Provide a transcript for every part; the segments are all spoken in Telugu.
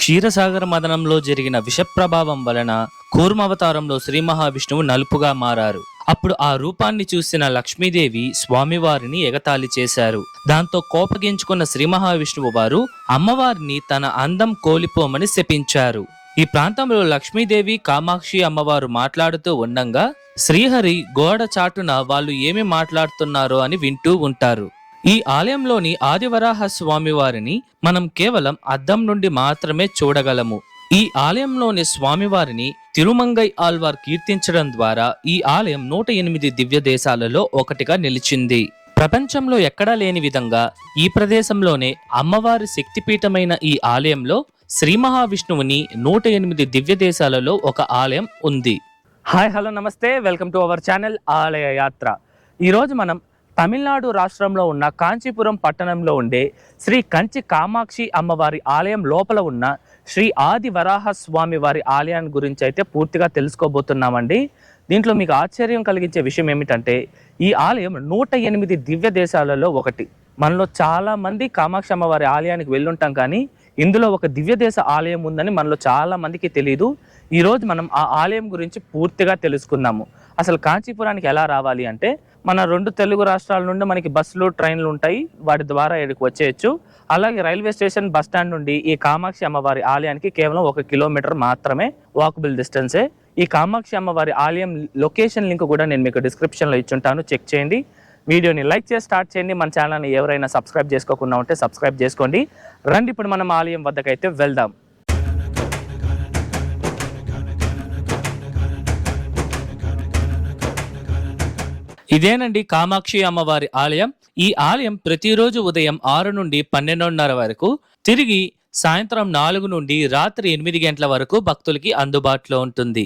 క్షీరసాగర మదనంలో జరిగిన విషప్రభావం వలన కూర్మావతారంలో శ్రీ మహావిష్ణువు నలుపుగా మారారు. అప్పుడు ఆ రూపాన్ని చూసిన లక్ష్మీదేవి స్వామివారిని ఎగతాళి చేశారు. దాంతో కోపగించుకున్న శ్రీ మహావిష్ణువు వారు అమ్మవారిని తన అందం కోల్పోమని శపించారు. ఈ ప్రాంతంలో లక్ష్మీదేవి కామాక్షి అమ్మవారు మాట్లాడుతూ ఉండంగా శ్రీహరి గోడ చాటున వాళ్ళు ఏమి మాట్లాడుతున్నారో అని వింటూ ఉంటారు. ఈ ఆలయంలోని ఆదివరాహ స్వామి వారిని మనం కేవలం అద్దం నుండి మాత్రమే చూడగలము. ఈ ఆలయంలోని స్వామివారిని తిరుమంగై ఆళ్వార్ కీర్తించడం ద్వారా ఈ ఆలయం 108 దివ్య దేశాలలో ఒకటిగా నిలిచింది. ప్రపంచంలో ఎక్కడా లేని విధంగా ఈ ప్రదేశంలోనే అమ్మవారి శక్తిపీఠమైన ఈ ఆలయంలో శ్రీ మహావిష్ణువుని 108 దివ్య దేశాలలో ఒక ఆలయం ఉంది. హాయ్ హలో నమస్తే, వెల్కమ్ టు అవర్ ఛానల్ ఆలయ యాత్ర. ఈరోజు మనం తమిళనాడు రాష్ట్రంలో ఉన్న కాంచీపురం పట్టణంలో ఉండే శ్రీ కంచి కామాక్షి అమ్మవారి ఆలయం లోపల ఉన్న శ్రీ ఆది వరాహ స్వామి వారి ఆలయాన్ని గురించి అయితే పూర్తిగా తెలుసుకోబోతున్నామండి. దీంట్లో మీకు ఆశ్చర్యం కలిగించే విషయం ఏమిటంటే ఈ ఆలయం 108 దివ్య దేశాలలో ఒకటి. మనలో చాలా మంది కామాక్షి అమ్మవారి ఆలయానికి వెళ్ళుంటాం, కానీ ఇందులో ఒక దివ్య దేశ ఆలయం ఉందని మనలో చాలా మందికి తెలియదు. ఈరోజు మనం ఆ ఆలయం గురించి పూర్తిగా తెలుసుకుందాము. అసలు కాంచీపురానికి ఎలా రావాలి అంటే మన 2 తెలుగు రాష్ట్రాల నుండి మనకి బస్సులు ట్రైన్లు ఉంటాయి, వాటి ద్వారా ఇక్కడికి వచ్చేయచ్చు. అలాగే రైల్వే స్టేషన్ బస్ స్టాండ్ నుండి ఈ కామాక్షి అమ్మవారి ఆలయానికి కేవలం 1 కిలోమీటర్ మాత్రమే వాకబుల్ డిస్టెన్సే. ఈ కామాక్షి అమ్మవారి ఆలయం లొకేషన్ లింక్ కూడా నేను మీకు డిస్క్రిప్షన్లో ఇచ్చుంటాను, చెక్ చేయండి. వీడియోని లైక్ చేసి స్టార్ట్ చేయండి. మన ఛానల్ని ఎవరైనా సబ్స్క్రైబ్ చేసుకోకుండా ఉంటే సబ్స్క్రైబ్ చేసుకోండి. రండి ఇప్పుడు మనం ఆలయం వద్దకైతే వెళ్దాం. ఇదేనండి కామాక్షి అమ్మవారి ఆలయం. ఈ ఆలయం ప్రతిరోజు ఉదయం 6 నుండి 12:30 వరకు, తిరిగి సాయంత్రం 4 నుండి రాత్రి 8 గంటల వరకు భక్తులకి అందుబాటులో ఉంటుంది.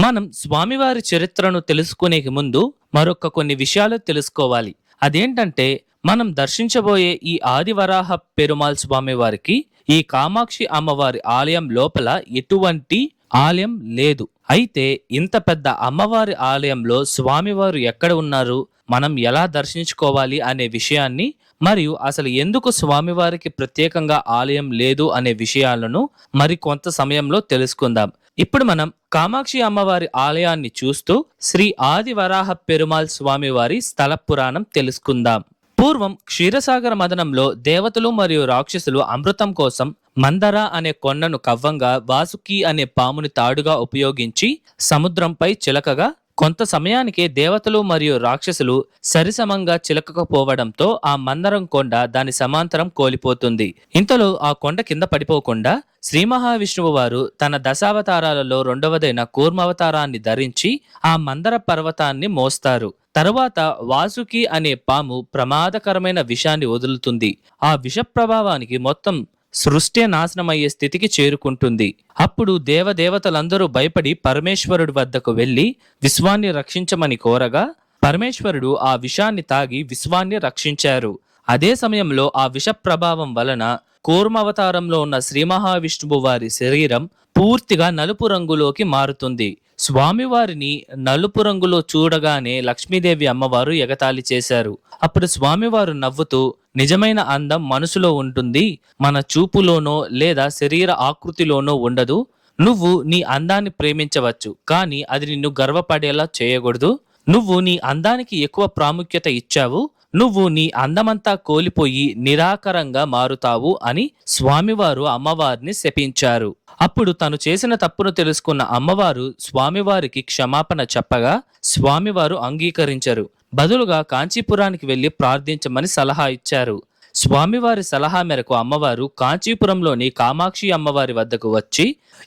మనం స్వామివారి చరిత్రను తెలుసుకునే ముందు మరొక కొన్ని విషయాలు తెలుసుకోవాలి. అదేంటంటే మనం దర్శించబోయే ఈ ఆదివరాహ పెరుమాళ్ స్వామి వారికి ఈ కామాక్షి అమ్మవారి ఆలయం లోపల ఎటువంటి ఆలయం లేదు. అయితే ఇంత పెద్ద అమ్మవారి ఆలయంలో స్వామివారు ఎక్కడ ఉన్నారు, మనం ఎలా దర్శించుకోవాలి అనే విషయాన్ని, మరియు అసలు ఎందుకు స్వామివారికి ప్రత్యేకంగా ఆలయం లేదు అనే విషయాలను మరి కొంత సమయంలో తెలుసుకుందాం. ఇప్పుడు మనం కామాక్షి అమ్మవారి ఆలయాన్ని చూస్తూ శ్రీ ఆది వరాహ పెరుమాళ్ స్వామివారి స్థల పురాణం తెలుసుకుందాం. పూర్వం క్షీరసాగర మదనంలో దేవతలు మరియు రాక్షసులు అమృతం కోసం మందర అనే కొండను కవ్వంగా, వాసుకి అనే పాముని తాడుగా ఉపయోగించి సముద్రంపై చిలకగా, కొంత సమయానికే దేవతలు మరియు రాక్షసులు సరిసమంగా చిలకకపోవడంతో ఆ మందరం కొండ దాని సమాంతరం కోల్పోతుంది. ఇంతలో ఆ కొండ కింద పడిపోకుండా శ్రీ మహావిష్ణువు వారు తన దశావతారాలలో 2వదైన కూర్మావతారాన్ని ధరించి ఆ మందర పర్వతాన్ని మోస్తారు. తరువాత వాసుకి అనే పాము ప్రమాదకరమైన విషాన్ని వదులుతుంది. ఆ విష ప్రభావానికి మొత్తం సృష్టి నాశనమయ్యే స్థితికి చేరుకుంటుంది. అప్పుడు దేవదేవతలందరూ భయపడి పరమేశ్వరుడి వద్దకు వెళ్లి విశ్వాన్ని రక్షించమని కోరగా పరమేశ్వరుడు ఆ విషాన్ని తాగి విశ్వాన్ని రక్షించారు. అదే సమయంలో ఆ విష ప్రభావం వలన కూర్మావతారంలో ఉన్న శ్రీ మహావిష్ణువు వారి శరీరం పూర్తిగా నలుపు రంగులోకి మారుతుంది. స్వామివారిని నలుపు రంగులో చూడగానే లక్ష్మీదేవి అమ్మవారు ఎగతాళి చేశారు. అప్పుడు స్వామివారు నవ్వుతూ, నిజమైన అందం మనసులో ఉంటుంది, మన చూపులోనో లేదా శరీర ఆకృతిలోనో ఉండదు. నువ్వు నీ అందాన్ని ప్రేమించవచ్చు, కానీ అది నిన్ను గర్వపడేలా చేయకూడదు. నువ్వు నీ అందానికి ఎక్కువ ప్రాముఖ్యత ఇచ్చావు, నువ్వు నీ అందమంతా కోల్పోయి నిరాకారంగా మారుతావు అని స్వామివారు అమ్మవారిని శపించారు. అప్పుడు తను చేసిన తప్పును తెలుసుకున్న అమ్మవారు స్వామివారికి క్షమాపణ చెప్పగా స్వామివారు అంగీకరించరు. బదులుగా కాంచీపురానికి వెళ్లి ప్రార్థించమని సలహా ఇచ్చారు. స్వామివారి సలహా మేరకు అమ్మవారు కాంచీపురంలోని కామాక్షి అమ్మవారి వద్దకు వచ్చి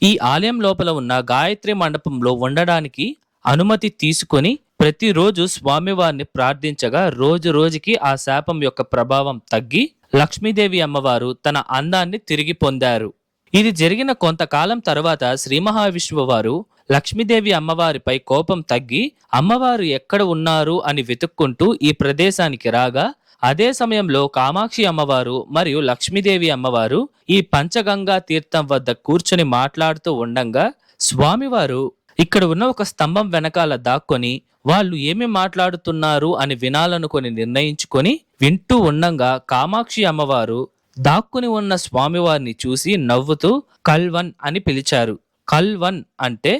ఈ ఆలయం లోపల ఉన్న గాయత్రి మండపంలో ఉండడానికి అనుమతి తీసుకొని ప్రతిరోజు స్వామివారిని ప్రార్థించగా రోజు రోజుకి ఆ శాపం యొక్క ప్రభావం తగ్గి లక్ష్మీదేవి అమ్మవారు తన అందాన్ని తిరిగి పొందారు. ఇది జరిగిన కొంతకాలం తర్వాత శ్రీ మహావిష్ణువు వారు లక్ష్మీదేవి అమ్మవారిపై కోపం తగ్గి అమ్మవారు ఎక్కడ ఉన్నారు అని వెతుక్కుంటూ ఈ ప్రదేశానికి రాగా, అదే సమయంలో కామాక్షి అమ్మవారు మరియు లక్ష్మీదేవి అమ్మవారు ఈ పంచగంగా తీర్థం వద్ద కూర్చొని మాట్లాడుతూ ఉండంగా స్వామివారు ఇక్కడ ఉన్న ఒక స్తంభం వెనకాల దాక్కొని వాళ్ళు ఏమి మాట్లాడుతున్నారు అని వినాలనుకొని నిర్ణయించుకొని వింటూ ఉండంగా కామాక్షి అమ్మవారు దాక్కుని ఉన్న స్వామివారిని చూసి నవ్వుతూ కల్వన్ అని పిలిచారు. కల్వన్ అంటే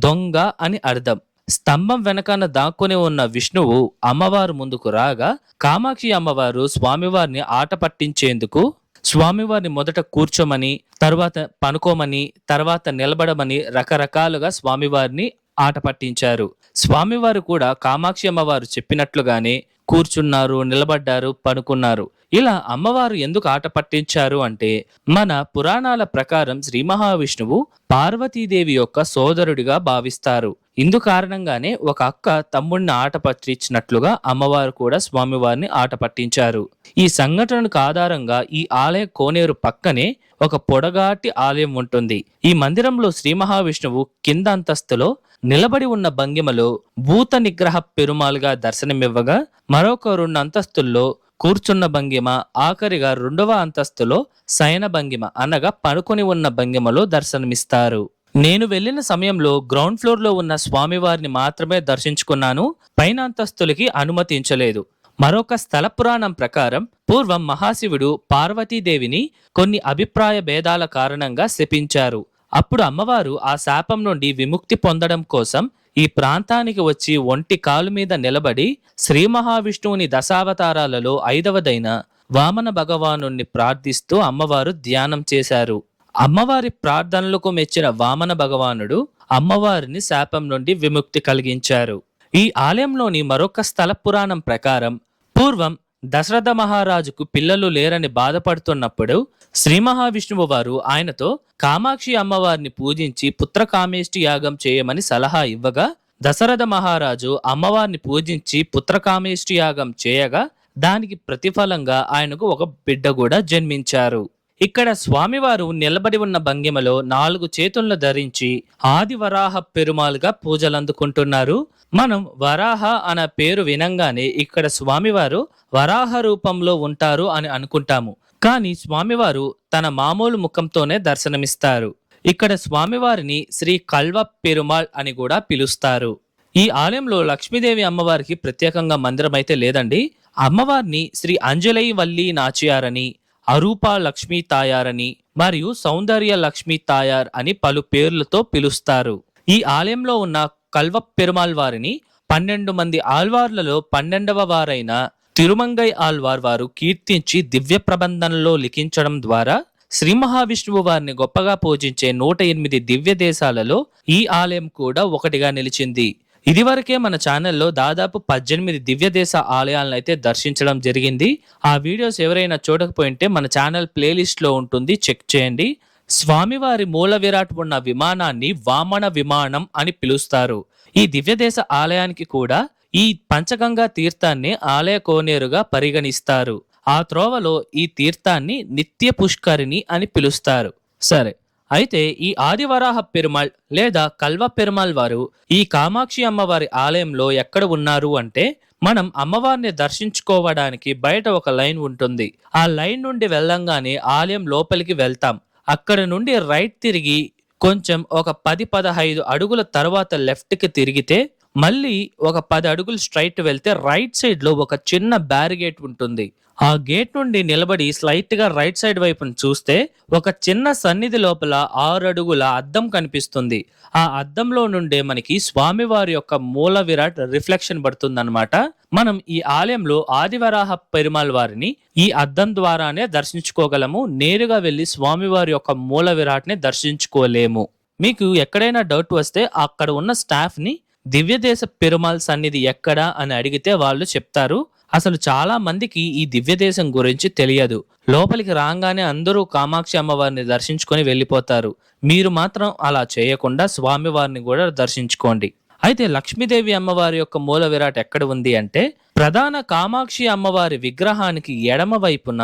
దొంగ అని అర్థం. స్తంభం వెనకాన దాక్కుని ఉన్న విష్ణువు అమ్మవారు ముందుకు రాగా కామాక్షి అమ్మవారు స్వామివారిని ఆట పట్టించేందుకు స్వామివారిని మొదట కూర్చోమని, తర్వాత పనుకోమని, తర్వాత నిలబడమని రకరకాలుగా స్వామివారిని ఆట పట్టించారు. స్వామివారు కూడా కామాక్షి అమ్మవారు చెప్పినట్లుగానే కూర్చున్నారు, నిలబడ్డారు, పనుకున్నారు. ఇలా అమ్మవారు ఎందుకు ఆట పట్టించారు అంటే మన పురాణాల ప్రకారం శ్రీ మహావిష్ణువు పార్వతీదేవి యొక్క సోదరుడిగా భావిస్తారు. ఇందు కారణంగానే ఒక అక్క తమ్ముడిని ఆట పట్టించినట్లుగా అమ్మవారు కూడా స్వామివారిని ఆట పట్టించారు. ఈ సంఘటనకు ఆధారంగా ఈ ఆలయ కోనేరు పక్కనే ఒక పొడగాటి ఆలయం ఉంటుంది. ఈ మందిరంలో శ్రీ మహావిష్ణువు కింద అంతస్తులో నిలబడి ఉన్న భంగిమలో భూత నిగ్రహ పెరుమాలుగా దర్శనమివ్వగా, మరొక 2 అంతస్తుల్లో కూర్చున్న భంగిమ, ఆఖరిగా 2వ అంతస్తులో శయన భంగిమ అనగా పడుకొని ఉన్న భంగిమలో దర్శనమిస్తారు. నేను వెళ్ళిన సమయంలో గ్రౌండ్ ఫ్లోర్ లో ఉన్న స్వామివారిని మాత్రమే దర్శించుకున్నాను. పైన అంతస్తులకి అనుమతించలేదు. మరొక స్థల పురాణం ప్రకారం పూర్వం మహాశివుడు పార్వతీదేవిని కొన్ని అభిప్రాయ భేదాల కారణంగా శపించారు. అప్పుడు అమ్మవారు ఆ శాపం నుండి విముక్తి పొందడం కోసం ఈ ప్రాంతానికి వచ్చి ఒంటి కాలు మీద నిలబడి శ్రీ మహావిష్ణువుని దశావతారాలలో 5వదైన వామన భగవానుణ్ణి ప్రార్థిస్తూ అమ్మవారు ధ్యానం చేశారు. అమ్మవారి ప్రార్థనలకు మెచ్చిన వామన భగవానుడు అమ్మవారిని శాపం నుండి విముక్తి కలిగించారు. ఈ ఆలయంలోని మరొక స్థల పురాణం ప్రకారం పూర్వం దశరథ మహారాజుకు పిల్లలు లేరని బాధపడుతున్నప్పుడు శ్రీ మహావిష్ణువు వారు ఆయనతో కామాక్షి అమ్మవారిని పూజించి పుత్రకామేష్టి యాగం చేయమని సలహా ఇవ్వగా, దశరథ మహారాజు అమ్మవారిని పూజించి పుత్రకామేష్టి యాగం చేయగా దానికి ప్రతిఫలంగా ఆయనకు ఒక బిడ్డ కూడా జన్మించారు. ఇక్కడ స్వామివారు నిలబడి ఉన్న భంగిమలో 4 చేతులను ధరించి ఆది వరాహ పెరుమాలుగా పూజలందుకుంటున్నారు. మనం వరాహ అనే పేరు వినంగానే ఇక్కడ స్వామివారు వరాహ రూపంలో ఉంటారు అని అనుకుంటాము. కానీ స్వామివారు తన మామూలు ముఖంతోనే దర్శనమిస్తారు. ఇక్కడ స్వామివారిని శ్రీ కల్వ పెరుమాళ్ అని కూడా పిలుస్తారు. ఈ ఆలయంలో లక్ష్మీదేవి అమ్మవారికి ప్రత్యేకంగా మందిరం అయితే లేదండి. అమ్మవారిని శ్రీ అంజలై వల్లి నాచియారని, అరూపా లక్ష్మీ తాయారని మరియు సౌందర్య లక్ష్మీ తాయార్ అని పలు పేర్లతో పిలుస్తారు. ఈ ఆలయంలో ఉన్న కల్వ పెరుమాళ్ వారిని 12 మంది ఆళ్వార్లలో 12వ వారైన తిరుమంగై ఆళ్వార్ వారు కీర్తించి దివ్య ప్రబంధనలో లిఖించడం ద్వారా శ్రీ మహావిష్ణువు వారిని గొప్పగా పూజించే 108 దివ్య దేశాలలో ఈ ఆలయం కూడా ఒకటిగా నిలిచింది. ఇదివరకే మన ఛానల్లో దాదాపు 18 దివ్య దేశ ఆలయాలను అయితే దర్శించడం జరిగింది. ఆ వీడియోస్ ఎవరైనా చూడకపోయింటే మన ఛానల్ ప్లేలిస్ట్ లో ఉంటుంది, చెక్ చేయండి. స్వామివారి మూల విరాట్ ఉన్న విమానాన్ని వామన విమానం అని పిలుస్తారు. ఈ దివ్యదేశ ఆలయానికి కూడా ఈ పంచగంగా తీర్థాన్ని ఆలయ కోనేరుగా పరిగణిస్తారు. ఆ త్రోవలో ఈ తీర్థాన్ని నిత్య పుష్కరిణి అని పిలుస్తారు. సరే, అయితే ఈ ఆదివరాహ పెరుమాళ్ లేదా కల్వ పెరుమాళ్ వారు ఈ కామాక్షి అమ్మవారి ఆలయంలో ఎక్కడ ఉన్నారు అంటే, మనం అమ్మవారిని దర్శించుకోవడానికి బయట ఒక లైన్ ఉంటుంది. ఆ లైన్ నుండి వెళ్ళంగానే ఆలయం లోపలికి వెళ్తాం. అక్కడ నుండి రైట్ తిరిగి కొంచెం ఒక 10-15 అడుగుల తర్వాత లెఫ్ట్ కి తిరిగితే మళ్ళీ ఒక 10 అడుగులు స్ట్రైట్ వెళ్తే రైట్ సైడ్ లో ఒక చిన్న బ్యారిగేట్ ఉంటుంది. ఆ గేట్ నుండి నిలబడి స్లైట్ గా రైట్ సైడ్ వైపును చూస్తే ఒక చిన్న సన్నిధి లోపల 6 అడుగుల అద్దం కనిపిస్తుంది. ఆ అద్దంలో నుండే మనకి స్వామివారి యొక్క మూల విరాట్ రిఫ్లెక్షన్ పడుతుందన్నమాట. మనం ఈ ఆలయంలో ఆదివరాహ పెరుమాళ్ వారిని ఈ అద్దం ద్వారానే దర్శించుకోగలము. నేరుగా వెళ్లి స్వామివారి యొక్క మూల విరాట్ ని దర్శించుకోలేము. మీకు ఎక్కడైనా డౌట్ వస్తే అక్కడ ఉన్న స్టాఫ్ ని దివ్యదేశ పెరుమాళ్ సన్నిధి ఎక్కడా అని అడిగితే వాళ్ళు చెప్తారు. అసలు చాలా మందికి ఈ దివ్య దేశం గురించి తెలియదు. లోపలికి రాగానే అందరూ కామాక్షి అమ్మవారిని దర్శించుకొని వెళ్ళిపోతారు. మీరు మాత్రం అలా చేయకుండా స్వామివారిని కూడా దర్శించుకోండి. అయితే లక్ష్మీదేవి అమ్మవారి యొక్క మూల విరాట్ ఎక్కడ ఉంది అంటే, ప్రధాన కామాక్షి అమ్మవారి విగ్రహానికి ఎడమ వైపున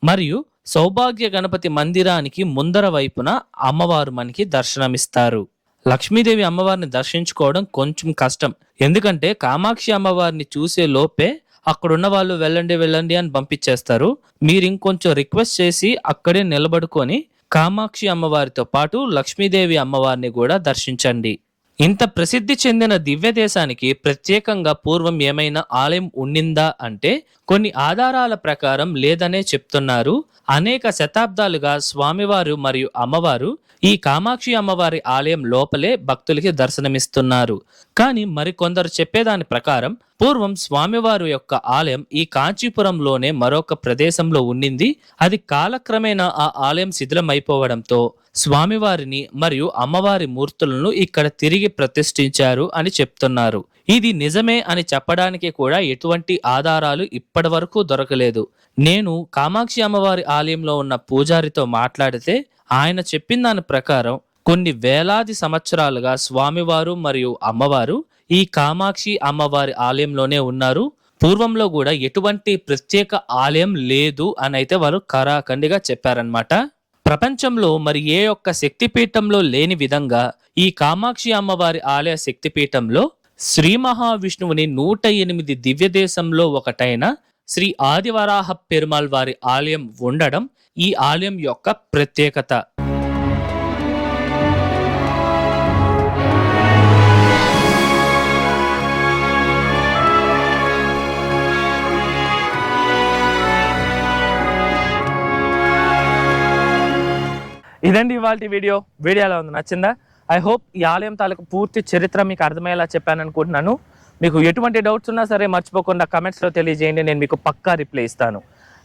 మరియు సౌభాగ్య గణపతి మందిరానికి ముందర వైపున అమ్మవారు మనకి దర్శనమిస్తారు. లక్ష్మీదేవి అమ్మవారిని దర్శించుకోవడం కొంచెం కష్టం. ఎందుకంటే కామాక్షి అమ్మవారిని చూసే లోపే అక్కడున్న వాళ్ళు వెళ్ళండి వెళ్ళండి అని పంపించేస్తారు. మీరు ఇంకొంచెం రిక్వెస్ట్ చేసి అక్కడే నిలబడుకొని కామాక్షి అమ్మవారితో పాటు లక్ష్మీదేవి అమ్మవారిని కూడా దర్శించండి. ఇంత ప్రసిద్ధి చెందిన దివ్య దేశానికి ప్రత్యేకంగా పూర్వం ఏమైనా ఆలయం ఉండిందా అంటే కొన్ని ఆధారాల ప్రకారం లేదనే చెప్తున్నారు. అనేక శతాబ్దాలుగా స్వామివారు మరియు అమ్మవారు ఈ కామాక్షి అమ్మవారి ఆలయం లోపలే భక్తులకి దర్శనమిస్తున్నారు. కానీ మరికొందరు చెప్పేదాని ప్రకారం పూర్వం స్వామివారు యొక్క ఆలయం ఈ కాంచీపురంలోనే మరొక ప్రదేశంలో ఉండింది. అది కాలక్రమేణా ఆ ఆలయం శిథిలమైపోవడంతో స్వామివారిని మరియు అమ్మవారి మూర్తులను ఇక్కడ తిరిగి ప్రతిష్ఠించారు అని చెప్తున్నారు. ఇది నిజమే అని చెప్పడానికి కూడా ఎటువంటి ఆధారాలు ఇప్పటి వరకు దొరకలేదు. నేను కామాక్షి అమ్మవారి ఆలయంలో ఉన్న పూజారితో మాట్లాడితే ఆయన చెప్పిన దాని ప్రకారం కొన్ని వేలాది సంవత్సరాలుగా స్వామివారు మరియు అమ్మవారు ఈ కామాక్షి అమ్మవారి ఆలయంలోనే ఉన్నారు. పూర్వంలో కూడా ఎటువంటి ప్రత్యేక ఆలయం లేదు అని అయితే వారు ఖరాఖండిగా చెప్పారనమాట. ప్రపంచంలో మరి ఏ ఒక్క శక్తిపీఠంలో లేని విధంగా ఈ కామాక్షి అమ్మవారి ఆలయ శక్తిపీఠంలో శ్రీ మహావిష్ణువుని 108 దివ్య దేశంలో ఒకటైన శ్రీ ఆదివరాహ పెరుమాళ్ వారి ఆలయం ఉండడం ఈ ఆలయం యొక్క ప్రత్యేకత. ఇదండి ఇవాళ వీడియో ఎలా ఉంది, నచ్చిందా? ఐ హోప్ ఈ ఆలయం తాలూకు పూర్తి చరిత్ర మీకు అర్థమయ్యేలా చెప్పాను అనుకుంటున్నాను. మీకు ఎటువంటి డౌట్స్ ఉన్నా సరే మర్చిపోకుండా కమెంట్స్లో తెలియజేయండి, నేను మీకు పక్కా రిప్లై ఇస్తాను.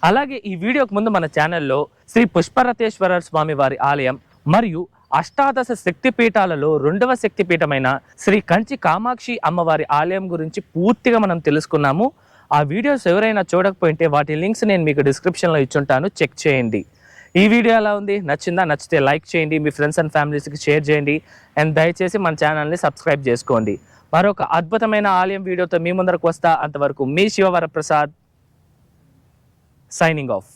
అలాగే ఈ వీడియోకి ముందు మన ఛానల్లో శ్రీ పుష్పరతేశ్వర స్వామి వారి ఆలయం మరియు అష్టాదశ శక్తిపీఠాలలో 2వ శక్తిపీఠమైన శ్రీ కంచి కామాక్షి అమ్మవారి ఆలయం గురించి పూర్తిగా మనం తెలుసుకున్నాము. ఆ వీడియోస్ ఎవరైనా చూడకపోయింటే వాటి లింక్స్ నేను మీకు డిస్క్రిప్షన్లో ఇచ్చుంటాను, చెక్ చేయండి. ఈ వీడియో ఎలా ఉంది, నచ్చిందా? నచ్చితే లైక్ చేయండి, మీ ఫ్రెండ్స్ అండ్ ఫ్యామిలీస్కి షేర్ చేయండి, అండ్ దయచేసి మన ఛానల్ని సబ్స్క్రైబ్ చేసుకోండి. మరొక అద్భుతమైన ఆలయం వీడియోతో మీ ముందరకు వస్తా. అంతవరకు మీ శివవరప్రసాద్ సైనింగ్ ఆఫ్.